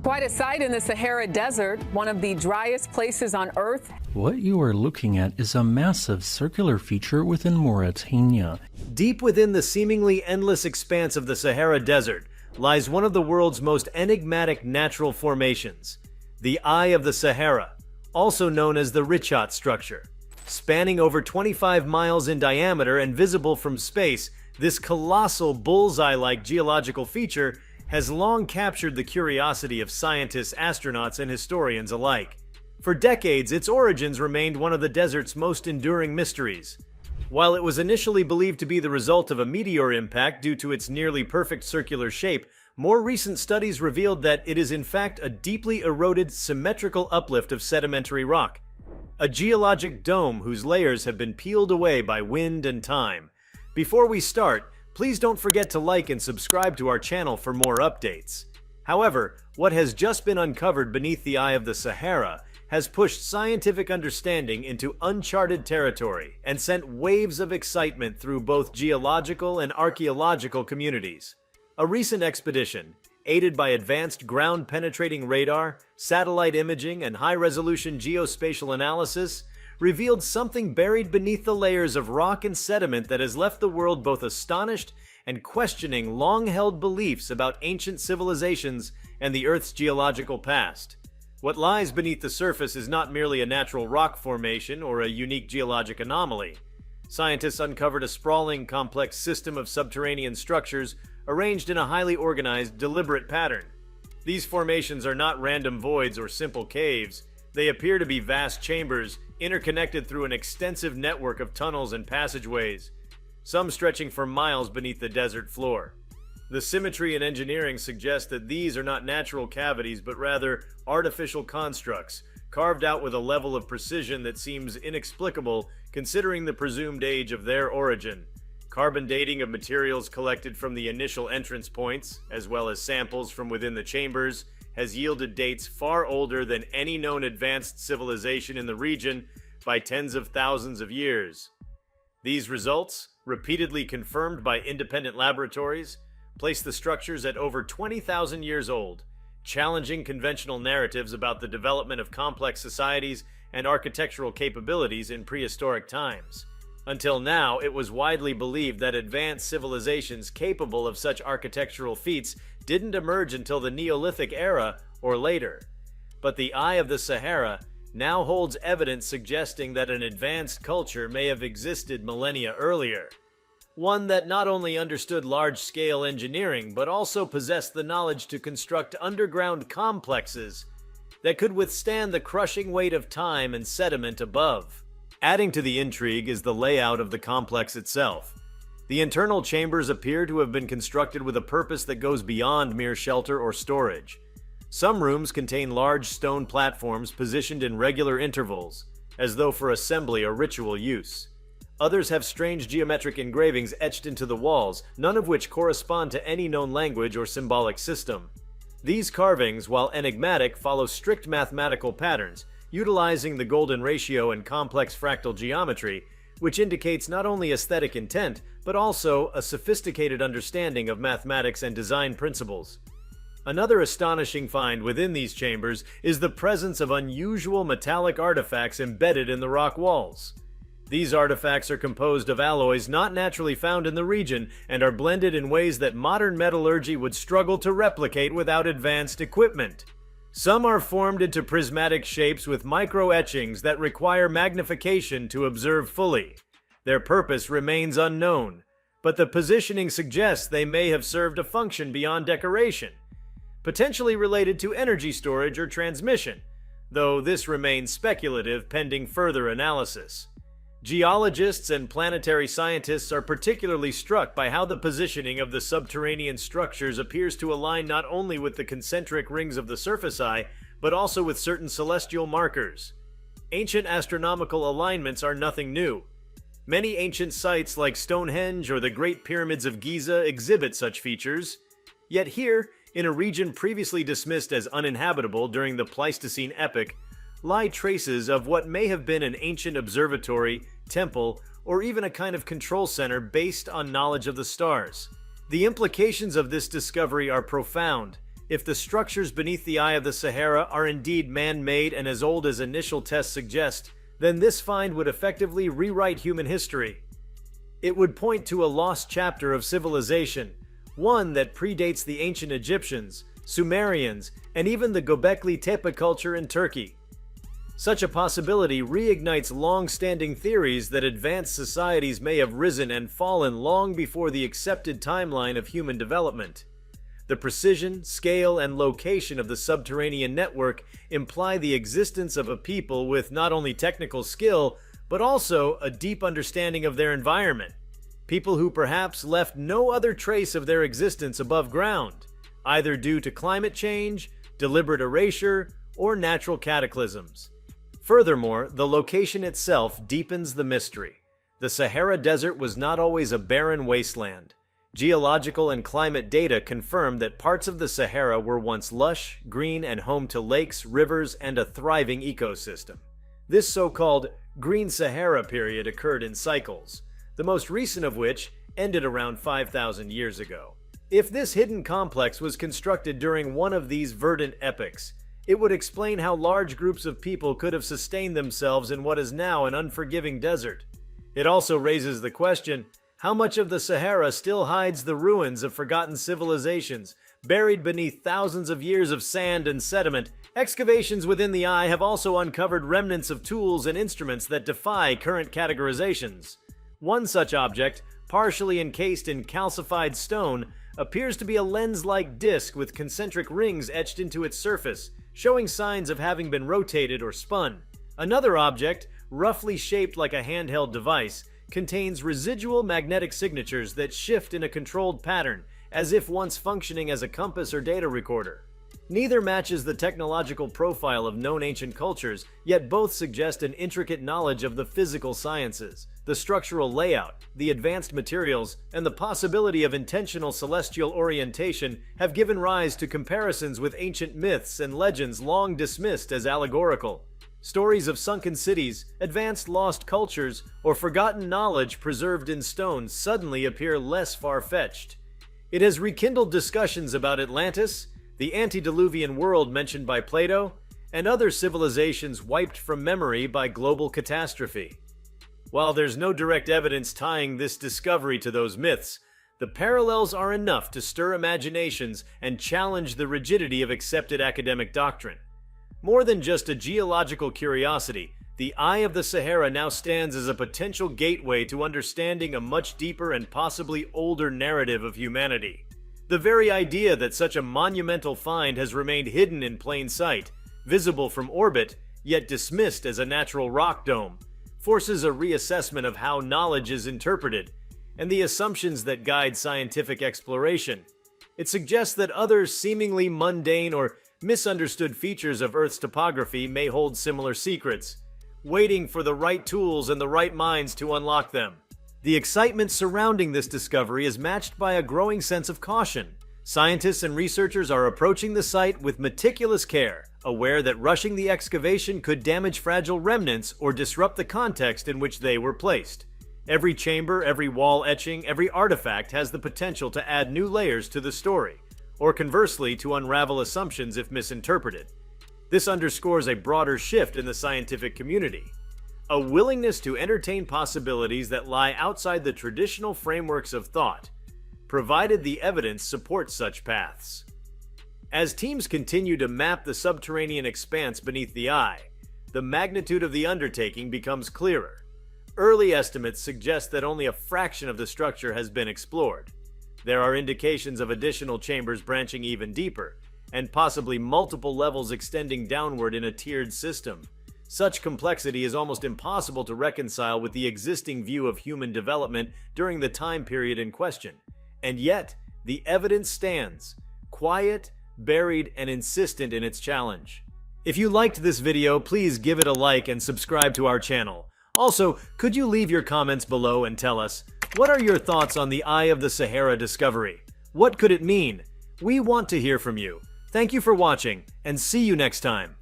Quite a sight in the Sahara Desert, one of the driest places on Earth. What you are looking at is a massive circular feature within Mauritania. Deep within the seemingly endless expanse of the Sahara Desert lies one of the world's most enigmatic natural formations, the Eye of the Sahara, also known as the Richat Structure. Spanning over 25 miles in diameter and visible from space, this colossal bullseye-like geological feature has long captured the curiosity of scientists, astronauts, and historians alike. For decades, its origins remained one of the desert's most enduring mysteries. While it was initially believed to be the result of a meteor impact due to its nearly perfect circular shape, more recent studies revealed that it is in fact a deeply eroded, symmetrical uplift of sedimentary rock, a geologic dome whose layers have been peeled away by wind and time. Before we start, please don't forget to like and subscribe to our channel for more updates. However, what has just been uncovered beneath the Eye of the Sahara has pushed scientific understanding into uncharted territory and sent waves of excitement through both geological and archaeological communities. A recent expedition, aided by advanced ground-penetrating radar, satellite imaging, and high-resolution geospatial analysis, revealed something buried beneath the layers of rock and sediment that has left the world both astonished and questioning long-held beliefs about ancient civilizations and the Earth's geological past. What lies beneath the surface is not merely a natural rock formation or a unique geologic anomaly. Scientists uncovered a sprawling, complex system of subterranean structures arranged in a highly organized, deliberate pattern. These formations are not random voids or simple caves. They appear to be vast chambers, interconnected through an extensive network of tunnels and passageways, some stretching for miles beneath the desert floor. The symmetry and engineering suggest that these are not natural cavities, but rather artificial constructs, carved out with a level of precision that seems inexplicable considering the presumed age of their origin. Carbon dating of materials collected from the initial entrance points, as well as samples from within the chambers, has yielded dates far older than any known advanced civilization in the region by tens of thousands of years. These results, repeatedly confirmed by independent laboratories, place the structures at over 20,000 years old, challenging conventional narratives about the development of complex societies and architectural capabilities in prehistoric times. Until now, it was widely believed that advanced civilizations capable of such architectural feats didn't emerge until the Neolithic era or later. But the Eye of the Sahara now holds evidence suggesting that an advanced culture may have existed millennia earlier. One that not only understood large-scale engineering, but also possessed the knowledge to construct underground complexes that could withstand the crushing weight of time and sediment above. Adding to the intrigue is the layout of the complex itself. The internal chambers appear to have been constructed with a purpose that goes beyond mere shelter or storage. Some rooms contain large stone platforms positioned in regular intervals, as though for assembly or ritual use. Others have strange geometric engravings etched into the walls, none of which correspond to any known language or symbolic system. These carvings, while enigmatic, follow strict mathematical patterns, utilizing the golden ratio and complex fractal geometry, which indicates not only aesthetic intent, but also a sophisticated understanding of mathematics and design principles. Another astonishing find within these chambers is the presence of unusual metallic artifacts embedded in the rock walls. These artifacts are composed of alloys not naturally found in the region and are blended in ways that modern metallurgy would struggle to replicate without advanced equipment. Some are formed into prismatic shapes with micro-etchings that require magnification to observe fully. Their purpose remains unknown, but the positioning suggests they may have served a function beyond decoration, potentially related to energy storage or transmission, though this remains speculative pending further analysis. Geologists and planetary scientists are particularly struck by how the positioning of the subterranean structures appears to align not only with the concentric rings of the surface eye, but also with certain celestial markers. Ancient astronomical alignments are nothing new. Many ancient sites like Stonehenge or the Great Pyramids of Giza exhibit such features. Yet here, in a region previously dismissed as uninhabitable during the Pleistocene epoch, lie traces of what may have been an ancient observatory, temple, or even a kind of control center based on knowledge of the stars. The implications of this discovery are profound, If the structures beneath the eye of the Sahara are indeed man-made and as old as initial tests suggest, then this find would effectively rewrite human history. It would point to a lost chapter of civilization, one that predates the ancient Egyptians, Sumerians, and even the Göbekli Tepe culture in Turkey. Such a possibility reignites long-standing theories that advanced societies may have risen and fallen long before the accepted timeline of human development. The precision, scale, and location of the subterranean network imply the existence of a people with not only technical skill, but also a deep understanding of their environment. People who perhaps left no other trace of their existence above ground, either due to climate change, deliberate erasure, or natural cataclysms. Furthermore, the location itself deepens the mystery. The Sahara Desert was not always a barren wasteland. Geological and climate data confirm that parts of the Sahara were once lush, green, and home to lakes, rivers, and a thriving ecosystem. This so-called Green Sahara period occurred in cycles, the most recent of which ended around 5,000 years ago. If this hidden complex was constructed during one of these verdant epochs, it would explain how large groups of people could have sustained themselves in what is now an unforgiving desert. It also raises the question, how much of the Sahara still hides the ruins of forgotten civilizations, buried beneath thousands of years of sand and sediment? Excavations within the eye have also uncovered remnants of tools and instruments that defy current categorizations. One such object, partially encased in calcified stone, appears to be a lens-like disc with concentric rings etched into its surface, showing signs of having been rotated or spun. Another object, roughly shaped like a handheld device, contains residual magnetic signatures that shift in a controlled pattern, as if once functioning as a compass or data recorder. Neither matches the technological profile of known ancient cultures, yet both suggest an intricate knowledge of the physical sciences, the structural layout, the advanced materials, and the possibility of intentional celestial orientation have given rise to comparisons with ancient myths and legends long dismissed as allegorical. Stories of sunken cities, advanced lost cultures, or forgotten knowledge preserved in stone suddenly appear less far-fetched. It has rekindled discussions about Atlantis, the antediluvian world mentioned by Plato, and other civilizations wiped from memory by global catastrophe. While there's no direct evidence tying this discovery to those myths, the parallels are enough to stir imaginations and challenge the rigidity of accepted academic doctrine. More than just a geological curiosity, the Eye of the Sahara now stands as a potential gateway to understanding a much deeper and possibly older narrative of humanity. The very idea that such a monumental find has remained hidden in plain sight, visible from orbit, yet dismissed as a natural rock dome, forces a reassessment of how knowledge is interpreted and the assumptions that guide scientific exploration. It suggests that other seemingly mundane or misunderstood features of Earth's topography may hold similar secrets, waiting for the right tools and the right minds to unlock them. The excitement surrounding this discovery is matched by a growing sense of caution. Scientists and researchers are approaching the site with meticulous care, aware that rushing the excavation could damage fragile remnants or disrupt the context in which they were placed. Every chamber, every wall etching, every artifact has the potential to add new layers to the story, or conversely to unravel assumptions if misinterpreted. This underscores a broader shift in the scientific community, a willingness to entertain possibilities that lie outside the traditional frameworks of thought, provided the evidence supports such paths. As teams continue to map the subterranean expanse beneath the eye, the magnitude of the undertaking becomes clearer. Early estimates suggest that only a fraction of the structure has been explored. There are indications of additional chambers branching even deeper, and possibly multiple levels extending downward in a tiered system. Such complexity is almost impossible to reconcile with the existing view of human development during the time period in question. And yet, the evidence stands, quiet, buried, and insistent in its challenge. If you liked this video, please give it a like and subscribe to our channel. Also, could you leave your comments below and tell us, what are your thoughts on the Eye of the Sahara discovery? What could it mean? We want to hear from you. Thank you for watching, and see you next time.